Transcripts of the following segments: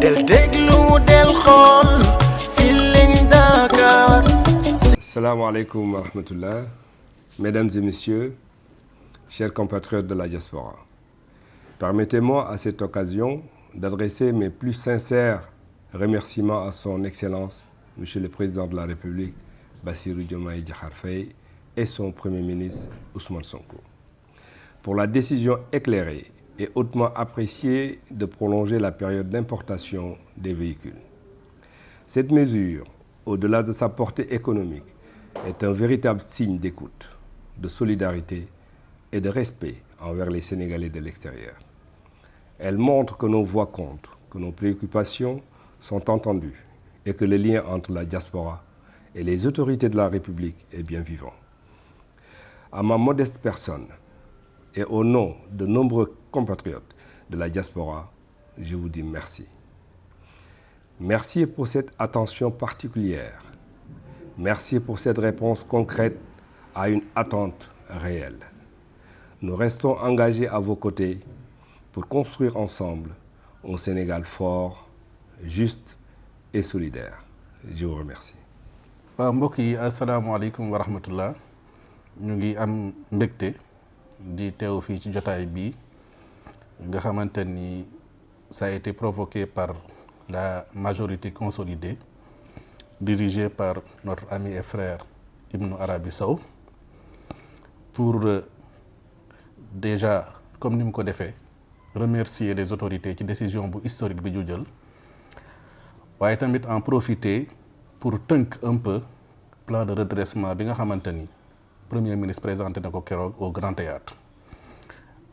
del déglu del xool Feeling Dakar. Assalamu alaikum wa rahmatullah. Mesdames et messieurs, chers compatriotes de la diaspora, permettez-moi à cette occasion d'adresser mes plus sincères remerciements à son Excellence, Monsieur le Président de la République, Bassirou Diomaye Diakhar Faye, et son Premier ministre, Ousmane Sonko, pour la décision éclairée et hautement appréciée de prolonger la période d'importation des véhicules. Cette mesure, au-delà de sa portée économique, est un véritable signe d'écoute, de solidarité et de respect envers les Sénégalais de l'extérieur. Elle montre que nos voix comptent, que nos préoccupations sont entendues et que le lien entre la diaspora et les autorités de la République est bien vivant. À ma modeste personne et au nom de nombreux compatriotes de la diaspora, je vous dis merci. Merci pour cette attention particulière. Merci pour cette réponse concrète à une attente réelle. Nous restons engagés à vos côtés pour construire ensemble un Sénégal fort, juste et solidaire. Je vous remercie. waaw mbokk yi asalaamaaleykum wa rahmatullah ñu ngi am mbégte di teew fii ci jotaay bii nga xamante ni ça a été provoqué par la majorité consolidée dirigée par notre ami et frère Ibn Arabi Sow pour déjà comme ni mu ko defee remercier les autorités ci décision bu historique bi ñu jël waaye tamit en profiter pour tënk un peu plan de redressement bi nga xamante ni premier ministre présenté na ko keroog au Grand Théâtre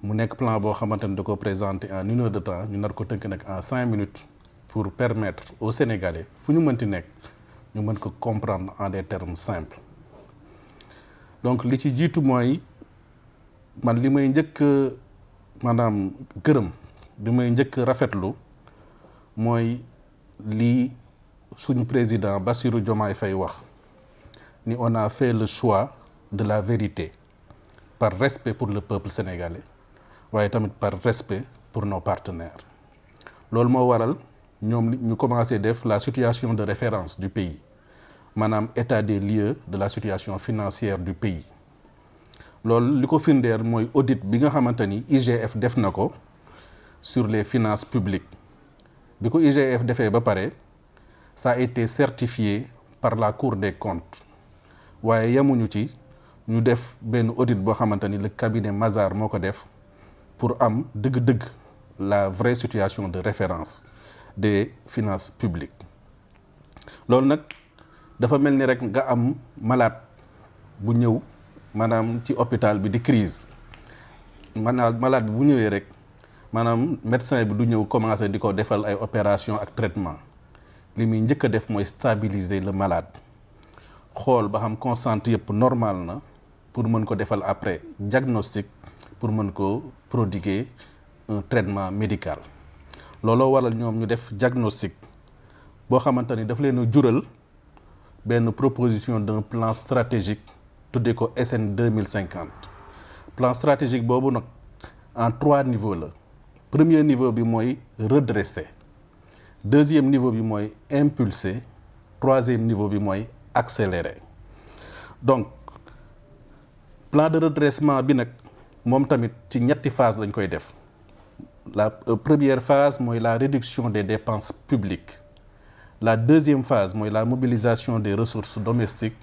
mu nekk plan boo xamante ni da ko présenté en 1 heure de temps ñu nar ko tënk nag en 5 minutes pour permettre aux Sénégalais fu ñu mënti nekk ñu mën ko comprendre en des termes simples. Donc li ci jiitu mooy man li may njëkk maanaam gërëm li may njëkk rafetlu mooy lii suñu président Bassirou Diomaye Faye wax ni on a fait le choix de la vérité par respect pour le peuple sénégalais waaye tamit par respect pour nos partenaires loolu moo waral ñoom ñu commencé def la situation de référence du pays maanaam état des lieux de la situation financière du pays loolu li ko firndeel mooy audit bi nga xamante ni IGF def na ko sur les finances publiques bi ko IGF defee ba pare ça a été certifié par la Cour des comptes waaye yemuñu ci ñu def benn audit boo xamante ni le cabinet Mazars moo ko def pour am dëgg-dëgg la vraie situation de référence des finances publiques loolu nag dafa mel ni rek nga am malade bu ñëw maanaam ci hôpital bi di crise maanaam malade bi bu ñëwee rek maanaam médecin bi du ñëw commencer di ko defal ay opération ak traitement li muy njëkk a def mooy stabiliser le malade xool ba xam constante yëpp normal na pour mën ko defal après diagnostic pour mën ko prodiguer un traitement médical looloo waral ñoom ñu def diagnostic boo xamante ni daf leen a jural benn proposition d'un plan stratégique tuddee ko SN 2050 plan stratégique boobu nag en 3 niveaux la premier niveau bi mooy redresser deuxième niveau bi mooy impulser troisième niveau bi mooy accélérer donc plan de redressement bi nag moom tamit ci ñetti phase lañ koy def la première phase mooy la réduction des dépenses publiques la deuxième phase mooy la mobilisation des ressources domestiques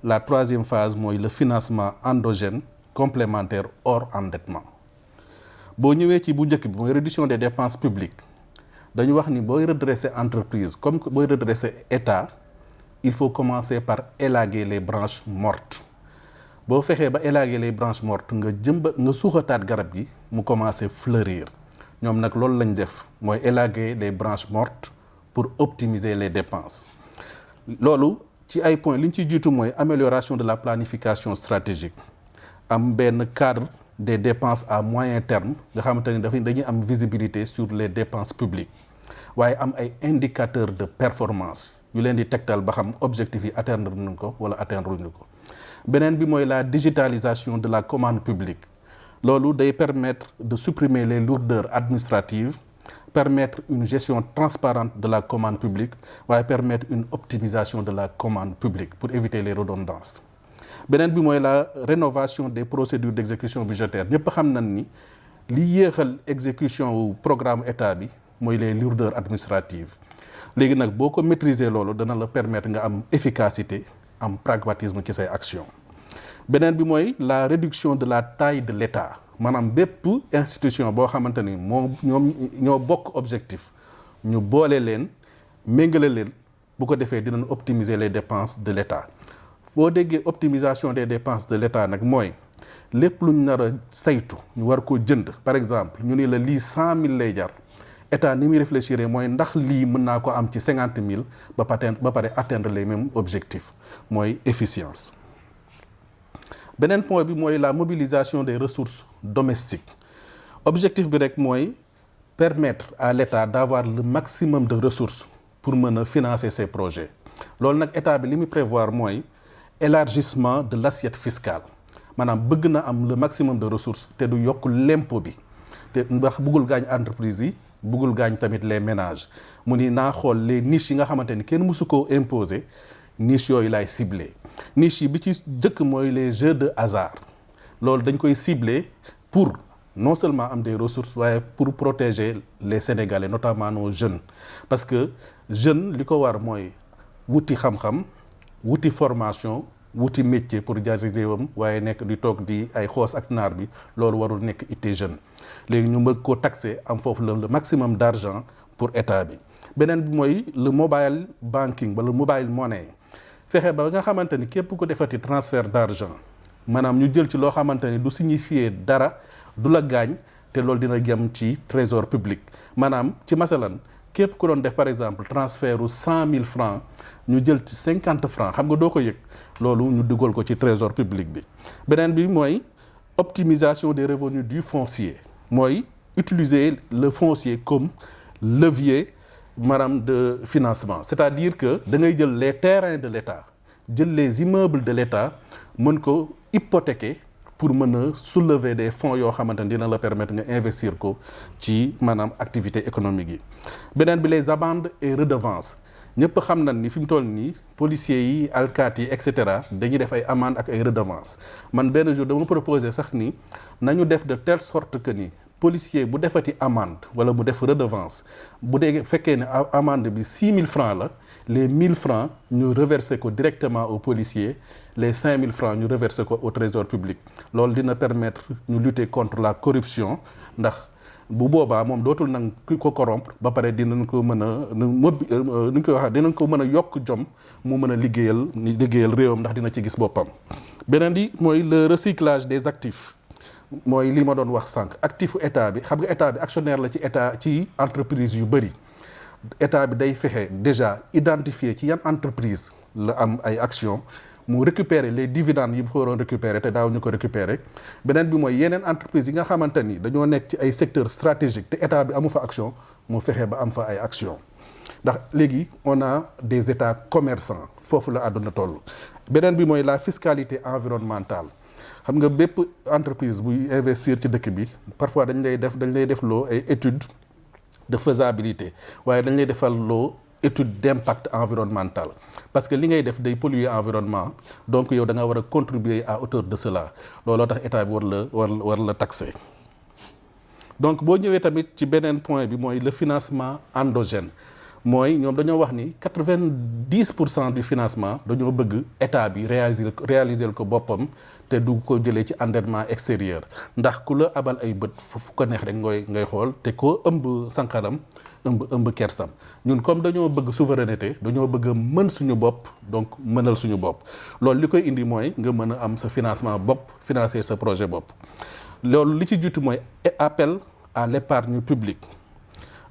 la troisième phase mooy le financement endogène complémentaire hors endettement boo ñëwee ci bu njëkk bi mooy réduction des dépenses publiques dañu wax ni booy redresser entreprise comme que booy redresser état il faut commencer par élaguer les branches mortes boo fexee ba élaguer les branches mortes nga jëmbat nga suuxataat garab gi mu commencer fleurir ñoom nag loolu lañ def mooy élaguer les branches mortes pour optimiser les dépenses loolu ci ay points li ñu ciy jiitu mooy amélioration de la planification stratégique am benn cadre des dépenses à moyen terme nga xamante ni dañuy am visibilité sur les dépenses publiques waaye am ay indicateurs de performance yu leen di tegtal ba xam objectifs yi atteindre nañ ko wala atteindre ñu ko beneen bi mooy la digitalisation de la commande publique loolu day permettre de supprimer les lourdeurs administratives permettre une gestion transparente de la commande publique waaye permettre une optimisation de la commande publique pour éviter les redondances. beneen bi mooy la rénovation des procédures d'exécution budgétaire ñëpp xam nañ ni li yéexal exécution wu programme état bi mooy les lourdeurs administratives léegi nag boo ko maîtriser loolu dana la permettre nga am efficacité am pragmatisme ci say action beneen bi mooy la réduction de la taille de l'État maanaam bépp institution boo xamante ni ñoo bokk objectif ñu boole leen méngale leen bu ko defee dinañ optimiser les dépenses de l'État boo déggee optimisation des dépenses de l'État nag mooy lépp lu ñu nar a saytu ñu war koo jënd par exemple ñu ni la lii 100 000 lay jar état ni muy réfléchir mooy ndax lii mën naa ko am ci 50 000 ba pare atteindre les mêmes objectifs mooy efficience. beneen point bi mooy la mobilisation des ressources domestiques objectif bi rek mooy permettre à l'État d'avoir le maximum de ressources pour mën a financer ses projets loolu nag état bi li muy prévoir mooy élargissement de l'assiette fiscale maanaam bëgg na am le maximum de ressources te du yokk l'impôt bi te ndax bëggul gaañ entreprise yi bëggul gaañ tamit les ménages mu ni naa xool les niches yi nga xamante ni kenn mësu koo imposer niche yooyu laay ciblé niche yi bi ci jëkk mooy les jeux de hasard loolu dañ koy ciblé pour non seulement am des ressources waaye pour protéger les Sénégalais notamment nos jeunes parce que jeune li ko war mooy wuti xam-xam wuti formation wuti métier pour jari réewam waaye nekk di toog di ay xoos ak naar bi loolu warul nekk itte jeune léegi ñu bëgg ko taxer am foofu le maximum d'argent pour état bi beneen bi mooy le mobile banking wala mobile money fexe ba nga xamante ni képp ko defati transfert d'argent maanaam ñu jël ci loo xamante ni du signifier dara du la gaañ te loolu dina jëm ci trésor public maanaam ci masalan képp ku doon def par exemple transfert u 100 000 francs ñu jël ci 50 francs xam nga doo ko yëg loolu ñu dugal ko ci trésor public bi beneen bi mooy optimisation des revenus du foncier mooy utiliser le foncier comme levier maanaam de financement c'est-à-dire que da ngay jël les terrains de l'État jël les immeubles de l'État mën ko hypothéquer pour mën a soulever des fonds yoo xamante ni dina la permettre nga investir ko ci maanaam activité économique yi beneen bi les amendes et redevances ñëpp xam nañ ni fi mu toll nii policiers yi alkaati yi et cetera dañuy def ay amendes ak ay redevances man benn jour dama proposé sax ni nañu def de telle sorte que ni policier bu defati amende wala mu def redevance bu dee fekkee ne amende bi 6 000 francs la les 1 000 francs ñu reverser ko directement aux policiers les 5 000 francs ñu reverser ko au trésor public loolu dina permettre ñu lutter contre la corruption ndax bu boobaa moom dootul nag ko corrompre ba pare dinañ ko mën a nu ñu koy waxee dinañ ko mën a yokk jom mu mën a liggéeyal réewam ndax dina ci gis boppam beneen di mooy le recyclage des actifs mooy li ma doon wax sànq actifu état bi xam nga état bi actionnaire la ci état ci entreprise yu bëri état bi day fexe déjà identifier ci yan entreprise la am ay action mu récupérer les dividendes yi mu fa waroon récupérer te daaw ñu ko récupérer beneen bi mooy yeneen entreprise yi nga xamante ni dañoo nekk ci ay secteurs stratégiques te état bi amu fa action mu fexe ba am fa ay action ndax léegi on a des états commerçants foofu la àdduna toll beneen bi mooy la fiscalité environnementale xam nga bépp entreprise buy investir ci dëkk bi parfois dañ lay def loo ay études de faisabilité waaye dañ lay defal loo étude d'impact environnemental parce que li ngay def day polluer environnement donc yow da nga war a contribuer à hauteur de cela looloo tax état bi war la taxer donc boo ñëwee tamit ci beneen point bi mooy le financement endogène mooy ñoom dañoo wax ni 90% du financement dañoo bëgg état bi réaliser ko boppam te du ko jëlee ci endettement extérieur ndax ku la abal ay bët fu ko neex rek ngay xool te koo ëmb sanqaram ëmb kersam ñun comme dañoo bëgg souveraineté dañoo bëgg a mën suñu bopp donc mënal suñu bopp loolu li koy indi mooy nga mën a am sa financement bopp financer sa projet bopp loolu li ci jiitu mooy appel à l'épargne publique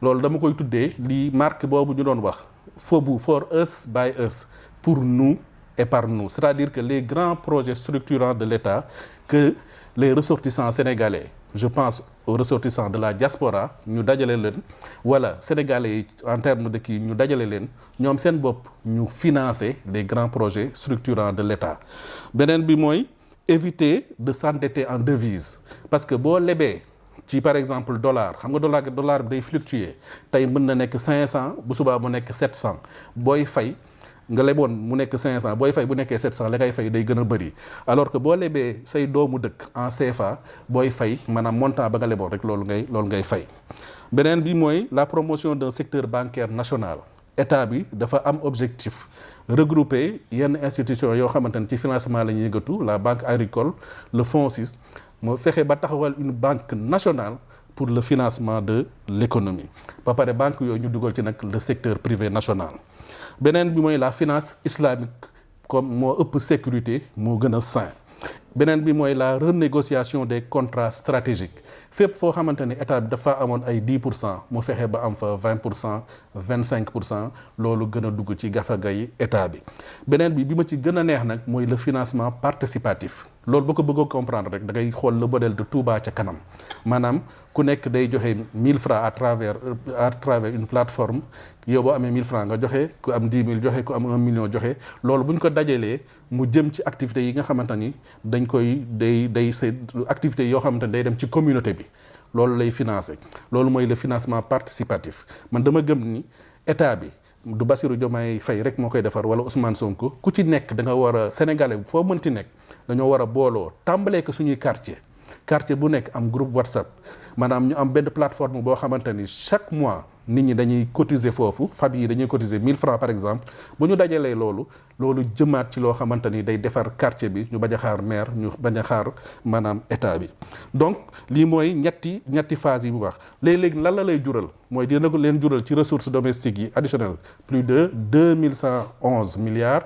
loolu dama koy tuddee li marque boobu ñu doon wax FOBU for us by us pour nous et par nous c'est-à-dire que les grands projets structurants de l'État que les ressortissants sénégalais je pense aux ressortissants de la diaspora ñu dajale leen wala sénégalais yi en termes de kii ñu dajale leen ñoom seen bopp ñu financer les grands projets structurants de l'État beneen bi mooy éviter de s'endetter en devise parce que boo lebee ci par exemple dollar xam nga dollar bi day fluctuer tey mën na nekk 500 bu subaa mu nekk 700 booy fay nga leboon mu nekk 500 booy fay bu nekkee 700 la ngay fay day gën a bëri alors que boo lebee say doomu dëkk en CFA booy fay maanaam montant ba nga leboon rek loolu ngay fay. beneen bi mooy la promotion d'un secteur bancaire national état bi dafa am objectif regrouper yenn institutions yoo xamante ne ci financement la ñuy yëngatu la banque agricole le FONSIS moo fexe ba taxawal une banque nationale pour le financement de l'économie ba pare banque yooyu ñu dugal ci nag le secteur privé national. beneen bi mooy la finance islamique comme moo ëpp sécurité moo gën a sain. beneen bi mooy la renégociation des contrats stratégiques fépp foo xamante ni état bi dafa amoon ay 10% mu fexe ba am fa 20% 25% loolu gën a dugg ci gafaga yi état bi. beneen bi ma ci gën a neex nag mooy le financement participatif loolu boo ko bëggoo comprendre rek da ngay xool le modèle de Touba ca kanam maanaam ku nekk day joxe 1000 francs à travers une plateforme yow boo amee 1000 francs nga joxe ku am 10 000 joxe ku am 1 million joxe loolu bu ñu ko dajalee mu jëm ci activités yi nga xamante ni dañ koy day c'est activités yoo xamante ni day dem ci communauté bi loolu lay financer loolu mooy le financement participatif man dama gëm ni état bi du Bassirou Diomaye Faye rek moo koy defar wala Ousmane Sonko ku ci nekk da nga war a sénégalais foo mënti nekk dañoo war a booloo tàmbalee ko suñuy quartier bu nekk am groupe WhatsApp maanaam ñu am benn plateforme boo xamante ni chaque mois nit ñi dañuy cotiser foofu famille yi dañuy cotiser 1000 francs par exemple bu ñu dajalee loolu jëmaat ci loo xamante ni day defar quartier bi ñu bañ a xaar maire ñu bañ a xaar maanaam état bi. donc lii mooy ñetti phase yi bu wax léeg-léeg lan la lay jural mooy dina ko leen jural ci ressources domestiques yi additionnelles plus de 2111 milliards.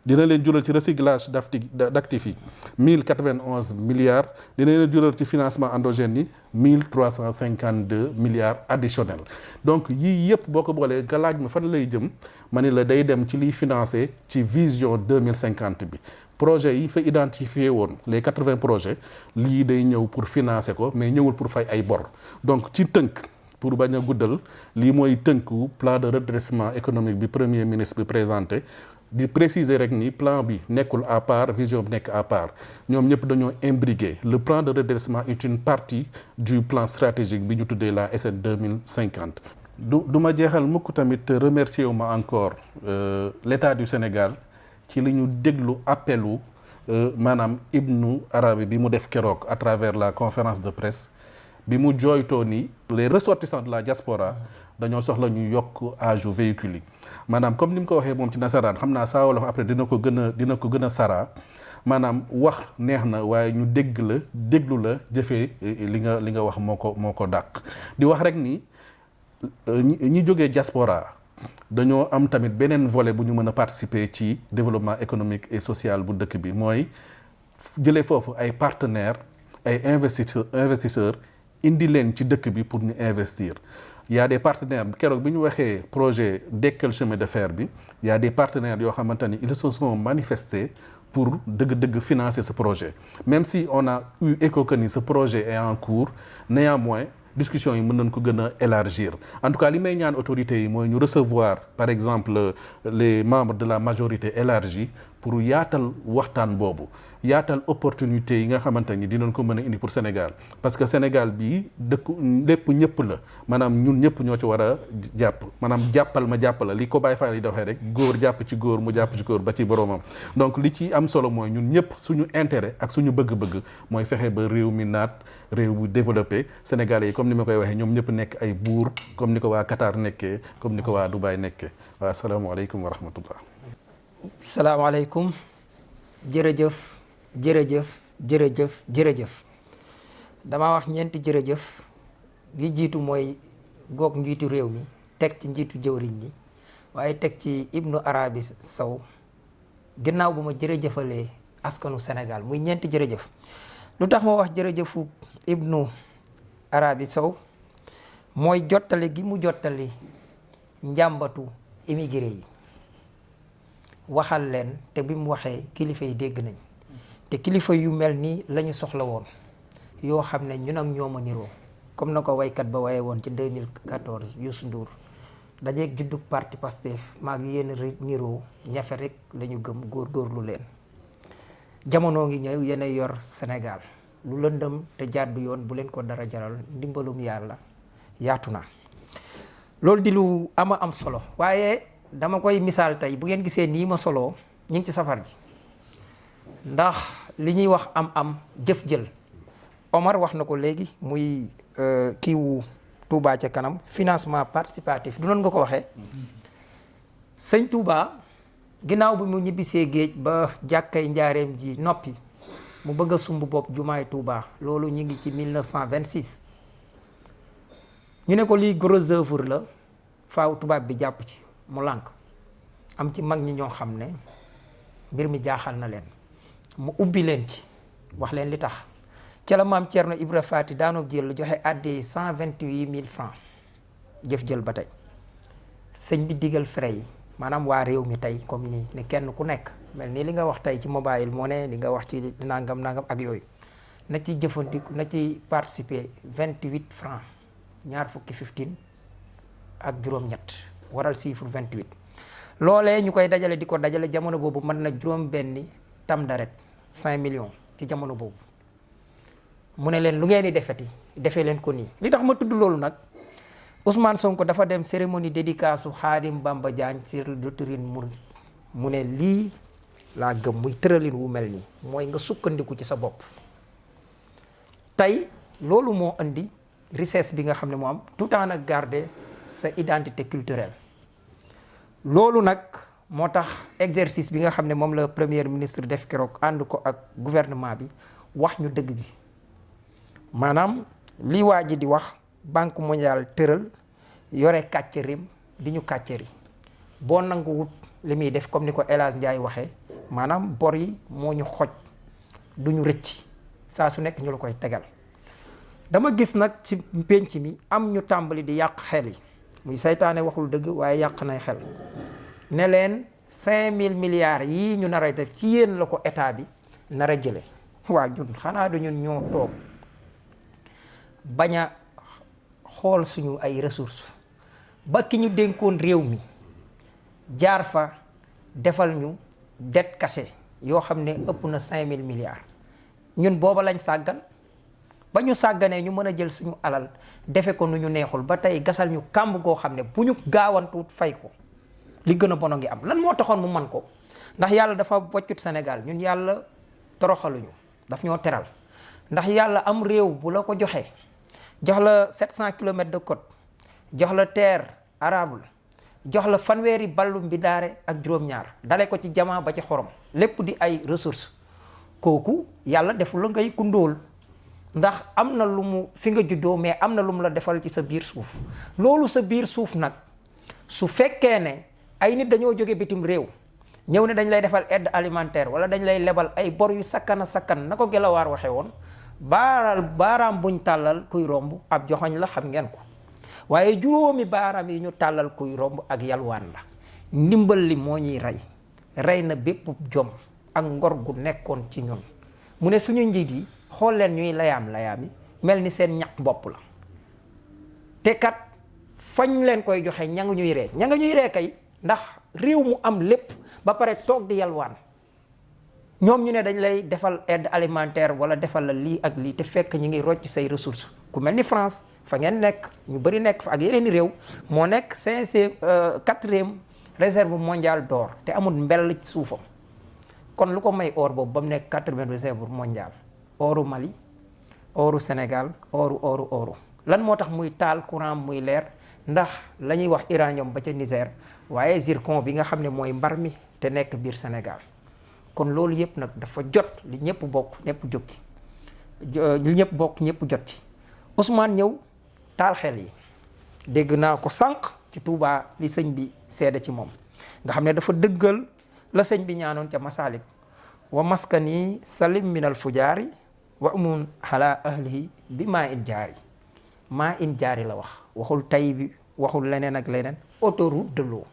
dina leen jural ci recyclage d'actifs yi 1091 milliards dina leen jural ci financement endogène yi 1352 milliards additionnels donc yii yëpp boo ko boolee nga laaj ma fan lay jëm ma ne la day dem ci liy financer ci vision 2050 bi projet yi fa identifié woon les 80 projets lii day ñëw pour financer ko mais ñëwul pour fay ay bor donc ci tënk pour bañ a guddal lii mooy tënku plan de redressement économique bi premier ministre bi présenté di préciser rek ni plan bi nekkul à part vision bi nekk à part ñoom ñëpp dañoo imbriqué le plan de redressement est une partie du plan stratégique bi ñu tuddee la SN 2050. du ma jeexal mukk tamit remercier wu ma encore l'État du Sénégal ci li ñu déglu appelu maanaam Ibnu Arabi bi mu def keroog à travers la conférence de presse bi mu jooytoo ni les ressortissants de la diaspora dañoo soxla ñu yokk âge véhicule yi maanaam comme ni mu ko waxee moom ci nasaraan xam naa saa wolof après dina ko gën a saraa maanaam wax neex na waaye ñu déglu la jëfee li nga wax moo ko dàq di wax rek ni ñi jógee diaspora dañoo am tamit beneen volet bu ñu mën a participer ci développement économique et social bu dëkk bi mooy jëlee foofu ay partenaires ay investisseurs indi leen ci dëkk bi pour ñu investir. Il y a des partenaires keroog bi ñu waxee projet Dekkal chemin de fer bi il y a des partenaires yoo xamante ni ils se sont manifestés pour dëgg-dëgg financer ce projet même si on a eu écho que ni ce projet est en cours néanmoins discussion yi mën nañ ko gën a élargir en tout cas li may ñaan autorités yi mooy ñu recevoir par exemple les membres de la majorité élargie pour yaatal waxtaan boobu yaatal opportunité yi nga xamante ni dinañ ko mën a indi pour Sénégal parce que Sénégal bii dëkku lépp ñëpp la maanaam ñun ñëpp ñoo ci war a jàpp maanaam jàppal ma jàppala li ko Baye Fall yi doxee rek góor jàpp ci góor mu jàpp ci góor ba ci boromam donc li ci am solo mooy ñun ñëpp suñu intérêt ak suñu bëgg-bëgg mooy fexe ba réew mi naat réew bu développé Sénégalais yi comme ni ma koy waxee ñoom ñëpp nekk ay buur comme ni ko waa Qatar nekkee comme ni ko waa Dubaï nekkee waaw asalaamaaleykum wa rahmatullah. salaamaaleykum jërëjëf dama wax ñeenti jërëjëf gi jiitu mooy goog njiitu réew mi teg ci njiitu jëwriñ ñi waaye teg ci Ibnu Arabi Sow ginnaaw bu ma jërëjëfalee askanu Sénégal muy ñeenti jërëjëf lu tax ma wax jërëjëfu Ibnu Arabi Sow mooy jottali gi mu jottali njàmbatu immigré yi waxal leen te bi mu waxee kilifa yi dégg nañ te kilifa yu mel nii lañu soxla woon yoo xam ne ñun ak ñoom a niroo comme na ko waykat ba waye woon ci 2014 Youssou Ndour dajeeg juddug parti Pastef maag yéen niroo ñafe rek la ñu gëm góorgóorlu leen jamono ngi ñëw yéen yor Sénégal lu lëndëm te jàddu yoon bu leen ko dara jaral ndimbalum yàlla yaatu na. loolu di lu ama am solo waaye dama koy misaal tey bu ngeen gisee nii ma soloo ñu ngi ci safar ji ndax li ñuy wax am jëf jël Omar wax na ko léegi muy kiiwu Touba ca kanam financement participatif du noonu nga ko waxee sëñ Touba ginnaaw bi mu ñibbisee géej ba jàkkay njaareem ji noppi mu bëgg a sumb bopp jumaay Touba loolu ñu ngi ci 1926 ñu ne ko lii gros œuvre la faaw tubaab bi jàpp ci mu lànk am ci mag ñi ñoo xam ne mbir mi jaaxal na leen mu ubbi leen ci wax leen li tax ca la maam Thierno Ibra Faty daanoo jël joxe àddee 128 000 francs jëf jël ba tey sëñ bi digal frais yi maanaam waa réew mi tey comme nii ne kenn ku nekk mel nii li nga wax tey ci mobile money li nga wax ci nangam ak yooyu na ci jëfandiku na ci participer 28 francs ñaar fukki 15 ak juróom-ñett waral chiffre 28 loolee ñu koy dajale di ko dajale jamono boobu mën na juróom benni tam daret 5 millions ci jamono boobu mu ne leen lu ngeen di defee leen ko nii li tax ma tudd loolu nag Ousmane Sonko dafa dem cérémonie dédicace su Khadim Bamba Diagne sur le doctrine mouride mu ne lii laa gëm muy tëralin wu mel nii mooy nga sukkandiku ci sa bopp tey loolu moo indi richesse bi nga xam ne moo am tout en nag garder sa identité culturelle loolu nag moo tax exercice bi nga xam ne moom la premier ministre def keroog ànd ko ak gouvernement bi wax ñu dëgg ji maanaam li waa ji di wax banque mondiale tëral yore kàccerim di ñu kàcceri boo nangu wut li muy def comme ni ko El Hadj Ndiaye waxee maanaam bor yi moo ñu xoj du ñu rëcc saa su nekk ñu la koy tegal dama gis nag ci pénc mi am ñu tàmbali di yàq xel yi muy saytaane waxul dëgg waaye yàq nay xel ne leen 5000 milliards yii ñu nar a def ci yéen la ko état bi nar a jële waaw ñun xanaa du ñun ñoo toog bañ a xool suñu ay ressources ba ki ñu dénkoon réew mi jaar fa defal ñu dette cachée yoo xam ne ëpp na 5000 milliards ñun booba lañ sàggan ba ñu sàgganee ñu mën a jël suñu alal defe ko nu ñu neexul ba tey gasal ñu kàmb goo xam ne bu ñu gaawantuut fay ko li gën a bon a ngi am lan moo taxoon mu man ko ndax yàlla dafa wàccut Sénégal ñun yàlla toroxaluñu daf ñoo teral ndax yàlla am réew bu la ko joxee jox la 700 kilomètres de côte jox la terre arable jox la fanweeri ballu mbidaare ak juróom-ñaar dale ko ci jamaa ba ci xorom lépp di ay ressources kooku yàlla deful la ngay kundóol ndax am na lu mu fi nga juddoo mais am na lu mu la defal ci sa biir suuf loolu sa biir suuf nag su fekkee ne ay nit dañoo jóge bitim réew ñëw ne dañ lay defal aide alimentaire wala dañ lay lebal ay bor yu sakkan a sakkan na ko Gelawaar waxee woon baaraam buñ tàllal kuy romb ab joxoñ la xam ngeen ko waaye juróomi baaraam yi ñu tàllal kuy romb ak yalwaan la ndimbal li moo ñuy rey na bépp jom ak ngor gu nekkoon ci ñun mu ne suñu njiit yi xool leen ñuy layaam-layaami mel ni seen ñaq bopp la te kat fañ leen koy joxe ña nga ñuy ree kay ndax réew mu am lépp ba pare toog di yalwaan ñoom ñu ne dañ lay defal aide alimentaire wala defal la lii ak lii te fekk ñi ngi rocc say ressources ku mel ni France fa ngeen nekk ñu bëri nekk fa ak yeneen i réew moo nekk 4e réserve mondiale d'or te amul mbell ci suufam kon lu ko may or boobu ba mu nekk 4e réserve mondiale oru Mali oru Sénégal oru lan moo tax muy taal courant muy leer ndax la ñuy wax uranium ba ca Niger waaye zircon bi nga xam ne mooy mbar mi te nekk biir Sénégal kon loolu yëpp nag dafa jot li ñëpp bokk ñëpp jóg ci li ñëpp bokk ñëpp jot ci Ousmane ñëw taal xel yi dégg naa ko sànq ci Touba li sëñ bi seede ci moom nga xam ne dafa dëggal la sëñ bi ñaanoon ca Masalik wa maskani salim minal fujaari wa umun ala ahlihi bi maa in jaari la waxul tay bi waxul leneen ak leneen autoroute de l'eau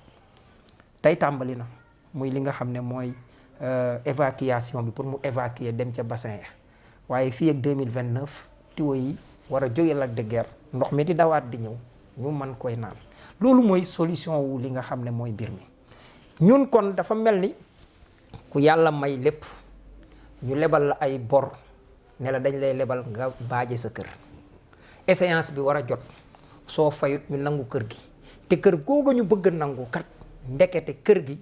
tey tàmbali na muy li nga xam ne mooy évacuation bi pour mu évacuer dem ca bassin ya waaye fii ak 2029 tuyau yi war a jóge Lac de Guiers ndox mi di dawaat di ñëw ñu mën koy naan loolu mooy solution wu li nga xam ne mooy mbir mi ñun kon dafa mel ni ku yàlla may lépp ñu lebal la ay bor ne la dañ lay lebal nga baaje sa kër échéance bi war a jot soo fayut ñu nangu kër gi te kër googu ñu bëgg nangu kat ndekete kër gi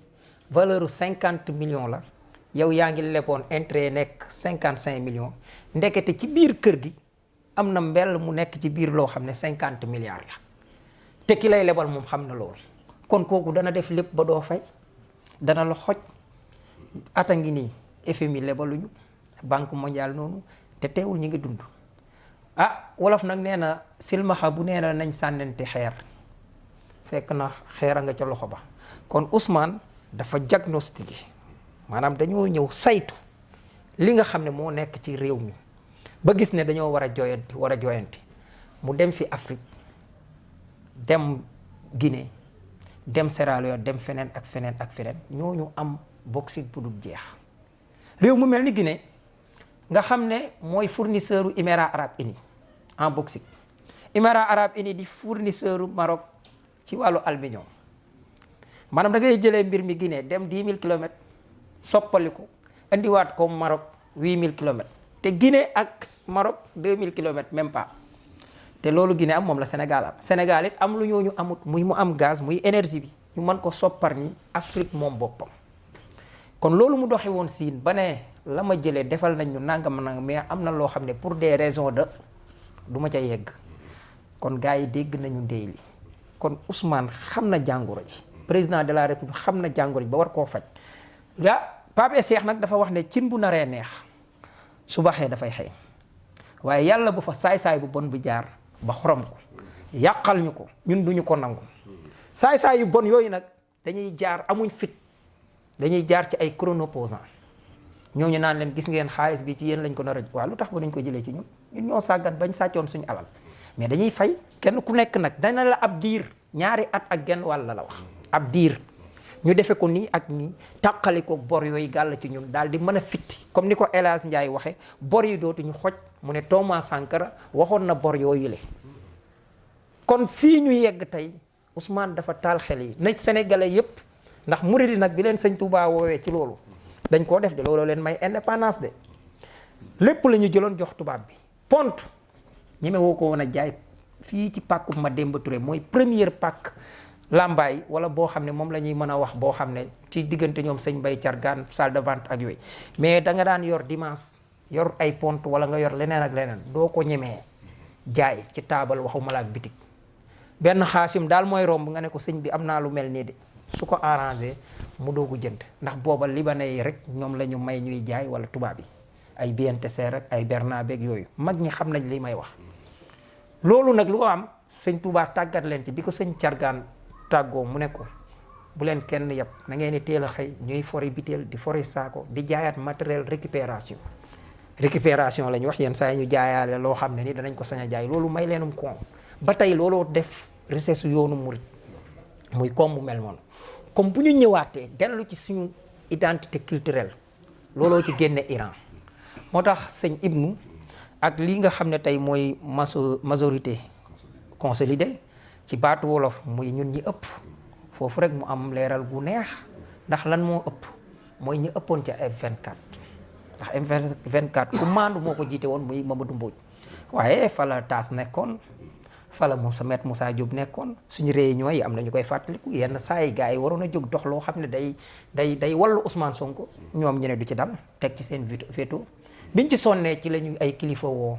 valeur 50 millions la yow yaa ngi leboon intérêt nekk 55 millions ndekete ci biir kër gi am na mbell mu nekk ci biir loo xam ne 50 milliards la te ki lay lebal moom xam na loolu kon kooku dana def lépp ba doo fay dana la xoj ata ngi nii FMI lebaluñu banque mondiale noonu te teewul ñu ngi dund wolof nag nee na silmaxa bu nee na nañ sànnante xeer fekk na xeer a nga ca loxo ba kon Ousmane dafa diagnostiqué maanaam dañoo ñëw saytu li nga xam ne moo nekk ci réew mi ba gis ne dañoo war a joyanti mu dem fi Afrique dem Guinée dem Sierra Leone dem feneen ak feneen ak feneen ñooñu am bauxite bu dul jeex réew mu mel ni Guinée nga xam ne mooy fournisseur u Émirats arabes unis en bauxite Émirats arabes unis di fournisseur u Maroc ci wàllu aluminium maanaam da ngay jëlee mbir mi Guinée dem 10 000 kilomètres soppali ko indiwaat ko Maroc 8000 kilomètres te Guinée ak Maroc 2000 kilomètres même pas te loolu Guinée am moom la Sénégal am Sénégal it am lu ñooñu amut muy mu am gaz muy énergie bi ñu mën ko soppar ñi Afrique moom boppam kon loolu mu doxe woon siin ba ne la ma jëlee defal nañ ñu nangam mais am na loo xam ne pour des raisons de du ma ca yegg kon gars yi dégg nañu ndey li kon Ousmane xam na jàngoro ji président de la République xam na jàngoro ji ba war koo faj Pape Cheikh nag dafa wax ne cin bu naree neex su baxee dafay xëy waaye yàlla bu fa saay-saay bu bon bi jaar ba xorom ko yàqal ñu ko ñun duñu ko nangu saay-saay yu bon yooyu nag dañuy jaar amuñ fit dañuy jaar ci ay chronoposant ñooñu naan leen gis ngeen xaalis bi ci yéen lañ ko nar a waaw lu tax ba dañ ko jëlee ci ñun ñoo sàggan bañ sàccoon suñu alal mais dañuy fay kenn ku nekk nag dana la ab diir 2 at ak genn wàll la wax ab diir ñu defe ko nii ak nii tàqali ko bor yooyu gàll ci ñun daal di mën a fitti comme ni ko El Hadj Ndiaye waxe bor yi dootuñu xoj mu ne Thomas Sankara waxoon na bor yooyu le kon fii ñu yegg tey Ousmane dafa taal xel yi na sénégalais yépp ndax murid nag bi leen sëñ Touba woowee ci loolu dañ koo def de looloo leen may indépendance de lépp la ñu jëloon jox tubaab bi pont ñeme woo ko woon a jaay fii ci pàkku Mademba Touré mooy première pàkk Lambaay wala boo xam ne moom la ñuy mën a wax boo xam ne ci diggante ñoom sëñ Mbay Cargaan salle de vente ak yooyu mais da nga daan yor dimanche yor ay pont wala nga yor leneen ak leneen doo ko ñemee jaay ci taabal waxuma la ak bitig benn xaasim daal mooy romb nga ne ko sëñ bi am naa lu mel nii de su ko arrangé mu doogu jënd ndax booba libanais yi rek ñoom la ñu may ñuy jaay wala tubaab yi ay BNTC rek ay Bernabe ak yooyu mag ñi xam nañ li may wax loolu nag lu ko am sëñ Touba tàggat leen ci bi ko sëñ Cargaan tàggoo mu ne ko bu leen kenn yab na ngeen di teel a xëy ñuy fori biteel di fori saako di jaayaat matériel récupération la ñu wax yenn saa yi ñu jaayaale loo xam ne ni danañ ko sañ a jaay loolu may leenum koom ba tey looloo def richesse yoonu murit muy koom mu mel noonu comme bu ñu ñëwaatee dellu ci suñu identité culturelle looloo ci génne Iran moo tax sëñ Ibnu ak lii nga xam ne tey mooy majorité consolidée ci baatu wolof muy ñun ñi ëpp foofu rek mu am leeral gu neex ndax lan moo ëpp mooy ñi ëppoon ca F24 ndax F24 ku maandu moo ko jiite woon muy Mamadou Mbodj waaye fa la taas nekkoon fa la Maître Moussa Diop nekkoon suñu réunion yi am na ñu koy fàttaliku yenn saa yi gars yi waroon a jóg dox loo xam ne day wallu Ousmane Sonko ñoom ñu ne du ci dal teg ci seen veto biñ ci sonnee ci lañu ay kilifa woo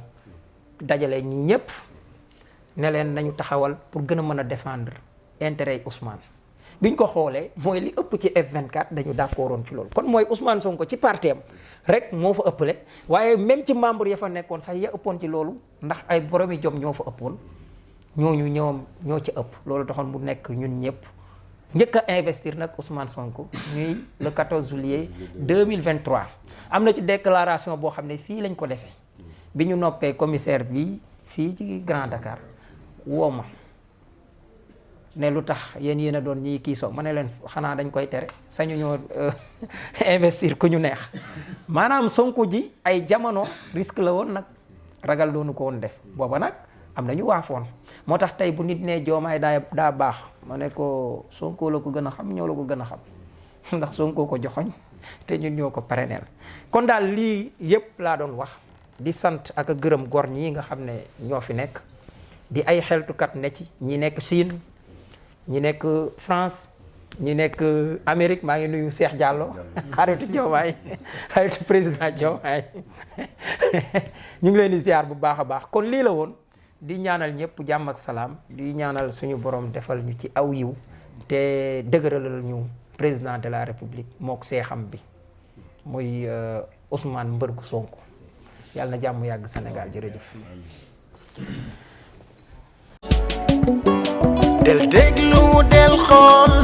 dajale ñi ñëpp ne leen nañu taxawal pour gën a mën a défendre intérêt yi Ousmane biñ ko xoolee mooy li ëpp ci F24 dañu d'accordoon ci loolu kon mooy Ousmane Sonko ci parteem rek moo fa ëppale waaye même ci membre ya fa nekkoon sax ya ëppoon ci loolu ndax ay boromi jom ñoo fa ëppoon ñooñu ñoo ci ëpp loolu taxoon mu nekk ñun ñëpp njëkk a investir nag Ousmane Sonko ñuy le 14 juillet 2023 am na ci déclaration boo xam ne fii lañ ko defee bi ñu noppee commissaire bi fii ci Grand Dakar woo ma ne lu tax yéen a doon ñii kii so ma ne leen xanaa dañ koy tere sañu ñoo investir ku ñu neex maanaam Sonko ji ay jamono risque la woon nag ragal doonu ko woon def booba nag am na ñu waafoon moo tax tey bu nit nee Diomaye daa baax ma ne ko Sonko la ko gën a xam ñoo la ko gën a xam ndax Sonko ko joxoñ te ñun ñoo ko parrainel kon daal lii yépp laa doon wax di sant ak a gërëm gor ñi nga xam ne ñoo fi nekk di ay xeltukat ne ci ñi nekk Chine ñi nekk France ñi nekk Amérique maa ngi nuyu Cheikh Diallo xaritu Diomaye xaritu président Diomaye ñu ngi leen di ziar bu baax a baax kon lii la woon di ñaanal ñëpp jàmm ak salaam di ñaanal suñu borom defal ñu ci aw yiw te dëgëralal ñu président de la république mook seexam bi muy Ousmane Mbërgu Sonko yàlla na jàmm yàgg Sénégal jërëjëf. del déglu del xool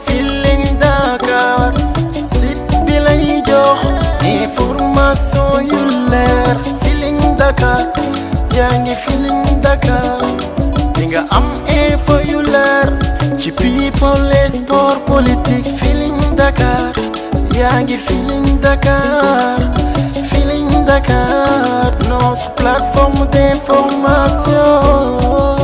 Feeling Dakar site bi lay jox information yu leer Feeling Dakar yaa ngi Feeling Dakar di nga am info yu leer ci people et sport politique Feeling Dakar yaa ngi Feeling Dakar Feeling Dakar notre plateforme d'information